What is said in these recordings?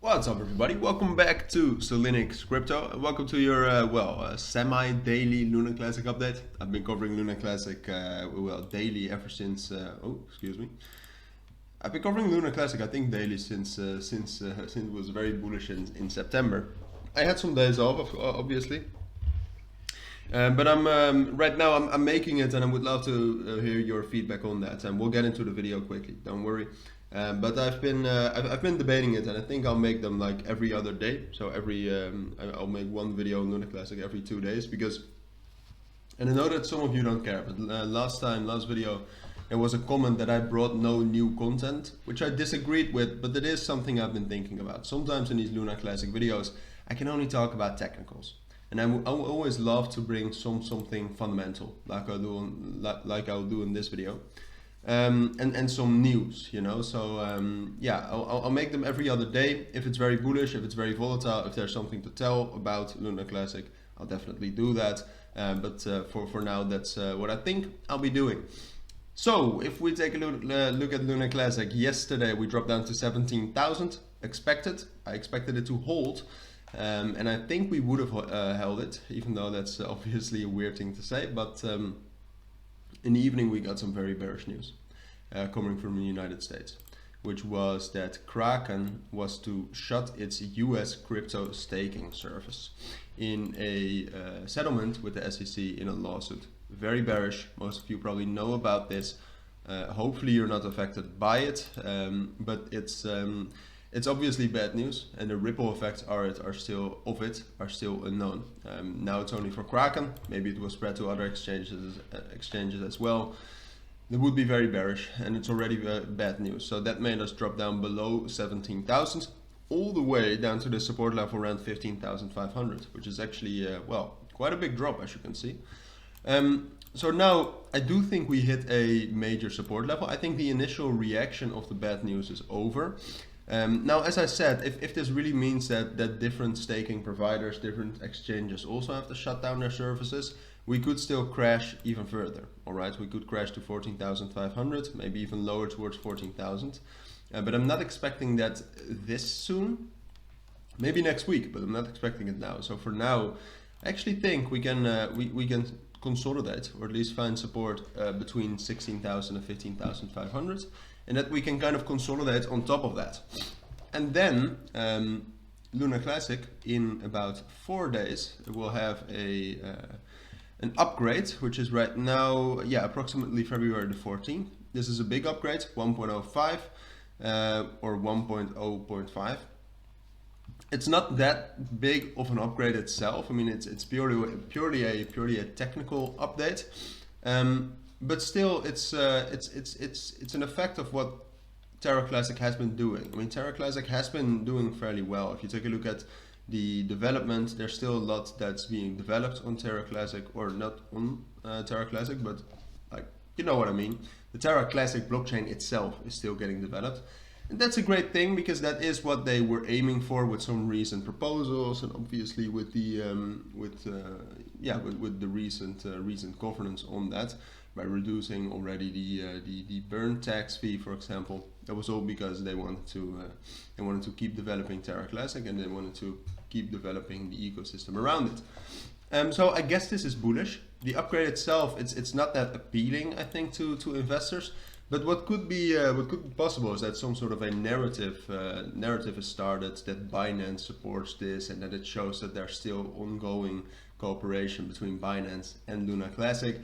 What's up, everybody? Welcome back to cilinixfxcapital, and welcome to your semi-daily Luna Classic update. I've been covering Luna Classic daily ever since. I've been covering Luna Classic, I think, daily since it was very bullish in September. I had some days off, obviously, but I'm right now I'm making it, and I would love to hear your feedback on that. And we'll get into the video quickly. Don't worry. But I've been debating it, and I think I'll make them like every other day. So I'll make one video on Luna Classic every 2 days and I know that some of you don't care. But last video, there was a comment that I brought no new content, which I disagreed with. But it is something I've been thinking about. Sometimes in these Luna Classic videos, I can only talk about technicals, and I always love to bring something fundamental, like I'll do in this video. And some news, you know. So yeah, I'll make them every other day. If it's very bullish, if it's very volatile, if there's something to tell about Luna Classic, I'll definitely do that. But for now, that's what I think I'll be doing. So if we take a look at Luna Classic, yesterday we dropped down to 17,000. I expected it to hold. And I think we would have held it, even though that's obviously a weird thing to say. But in the evening, we got some very bearish news coming from the United States, which was that Kraken was to shut its US crypto staking service in a settlement with the SEC in a lawsuit. Very bearish. Most of you probably know about this. Hopefully you're not affected by it, but it's obviously bad news, and the ripple effects are still unknown. Now it's only for Kraken. Maybe it will spread to other exchanges as well. It would be very bearish, and it's already bad news. So that made us drop down below 17,000, all the way down to the support level around 15,500, which is actually quite a big drop, as you can see. So now I do think we hit a major support level. I think the initial reaction of the bad news is over. Now, as I said, if this really means that different staking providers, different exchanges also have to shut down their services, we could still crash even further. All right, we could crash to 14,500, maybe even lower towards 14,000. But I'm not expecting that this soon. Maybe next week, but I'm not expecting it now. So for now, I actually think we can consolidate, or at least find support between 16,000 and 15,500. And that we can kind of consolidate on top of that. And then Luna Classic, in about 4 days, will have an upgrade, which is right now, approximately February the 14th. This is a big upgrade, 1.05 or 1.0.5. It's not that big of an upgrade itself. I mean, it's purely a technical update. But still, it's an effect of what TERRA Classic has been doing. I mean, TERRA Classic has been doing fairly well. If you take a look at the development, there's still a lot that's being developed on TERRA Classic, or not on TERRA Classic, but like, you know what I mean. The TERRA Classic blockchain itself is still getting developed. And that's a great thing, because that is what they were aiming for with some recent proposals, and obviously with the recent governance on that, by reducing already the burn tax fee, for example. That was all because they wanted to keep developing TERRA Classic, and they wanted to keep developing the ecosystem around it. So I guess this is bullish. The upgrade itself, it's not that appealing, I think, to investors. But what could be possible is that some sort of a narrative is started, that Binance supports this, and that it shows that there's still ongoing cooperation between Binance and Luna Classic.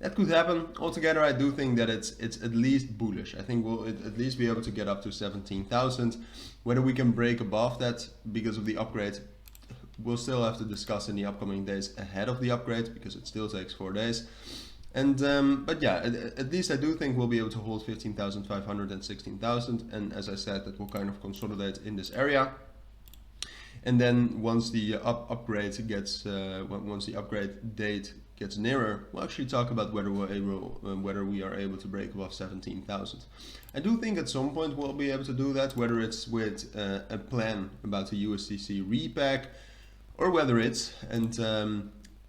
That could happen. Altogether, I do think that it's at least bullish. I think we'll at least be able to get up to 17,000. Whether we can break above that because of the upgrade, we'll still have to discuss in the upcoming days ahead of the upgrade, because it still takes 4 days. And but yeah, at least I do think we'll be able to hold 15,500 and 16,000. And as I said, that will kind of consolidate in this area. And then once the upgrade date gets nearer, we'll actually talk about whether we are able to break above 17,000. I do think at some point we'll be able to do that, whether it's with a plan about the USDC repack, or whether it's, and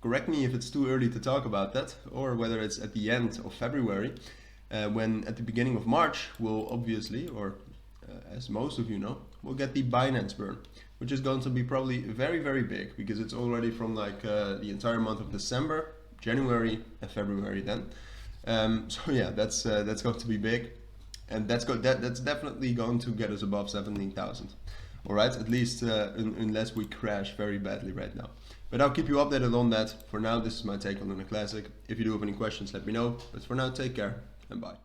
correct me if it's too early to talk about that, or whether it's at the end of February, when at the beginning of March we'll obviously, or as most of you know, we'll get the Binance burn, which is going to be probably very, very big, because it's already from like the entire month of December, January and February then. So yeah, that's going to be big, and that's definitely going to get us above 17,000. All right, at least unless we crash very badly right now. But I'll keep you updated on that. For now, this is my take on Lunc Classic. If you do have any questions, let me know. But for now, take care and bye.